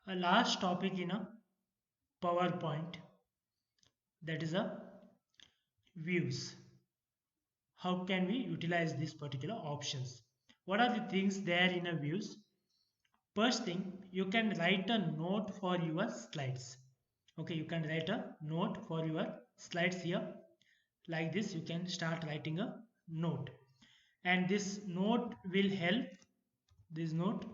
A last topic in a PowerPoint, that is a views. How can we utilize these particular options? What are the things there in a views? First thing, you can write a note for your slides. Okay, you can write a note for your slides here. Like this, you can start writing a note. And this note will help, this note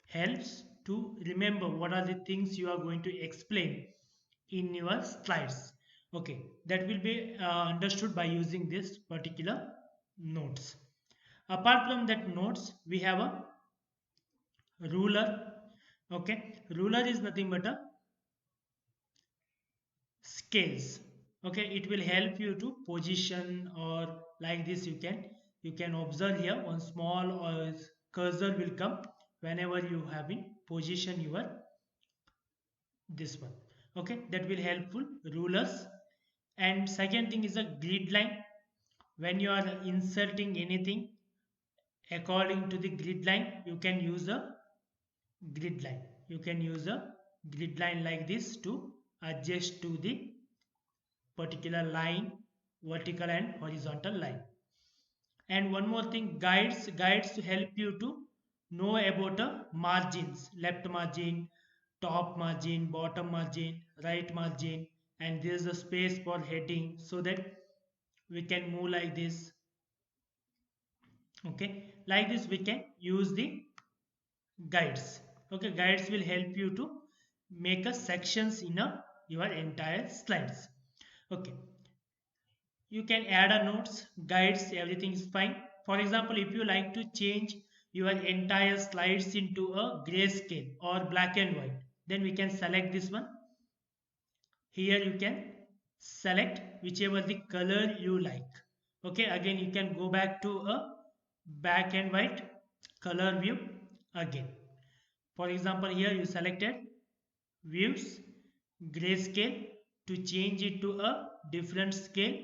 helps to remember what are the things you are going to explain in your slides. Okay, that will be understood by using this particular notes. Apart from that notes, we have a ruler. Okay, ruler is nothing but a scales. Okay, it will help you to position, or like this you can observe here one small or cursor will come whenever you have in position your this one. Okay, that will helpful rulers. And second thing is a grid line. When you are inserting anything according to the grid line, you can use a grid line. You can use a grid line like this to adjust to the particular line, vertical and horizontal line. And one more thing, guides to help you to know about margins, left margin, top margin, bottom margin, right margin, and there is a space for heading, so that we can move like this. Okay, like this we can use the guides. Okay, guides will help you to make a sections in your entire slides. Okay, you can add a notes, guides, everything is fine. For example, if you like to change your entire slides into a grayscale or black and white, then we can select this one. Here you can select whichever the color you like. Okay, again you can go back to a black and white color view again. For example, here you selected views grayscale to change it to a different scale.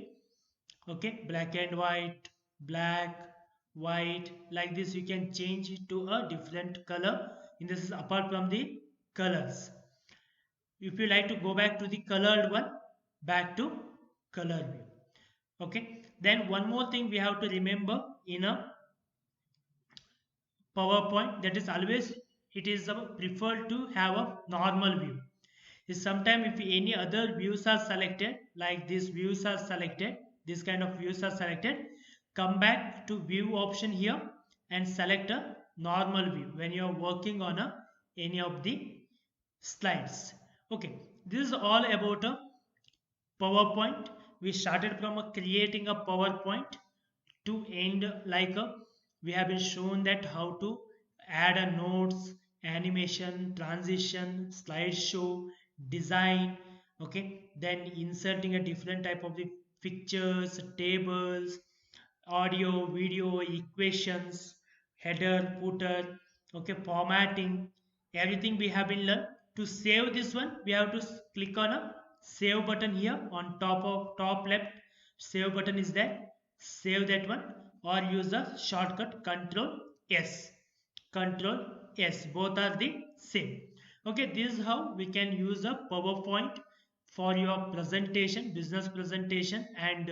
Okay, black and white, black, white, like this you can change it to a different color. In this is apart from the colors. If you like to go back to the colored one, back to color view. Okay, then one more thing we have to remember in a PowerPoint, that is always it is preferred to have a normal view. Is sometime if any other views are selected, like these views are selected, this kind of views are selected, come back to view option here and select a normal view when you are working on any of the slides. Okay, this is all about a PowerPoint. We started from creating a PowerPoint to end like we have been shown that how to add a notes, animation, transition, slideshow, design. Okay, then inserting a different type of the pictures, tables, audio, video, equations, header, footer, okay, formatting, everything we have been learned. To save this one, we have to click on a save button here on top of top left. Save button is there. Save that one or use the shortcut Control S. Control S. Both are the same. Okay, this is how we can use a PowerPoint for your presentation, business presentation, and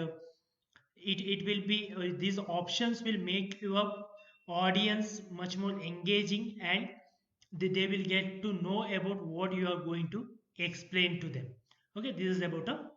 it will be these options will make your audience much more engaging, and they will get to know about what you are going to explain to them. Okay, this is about a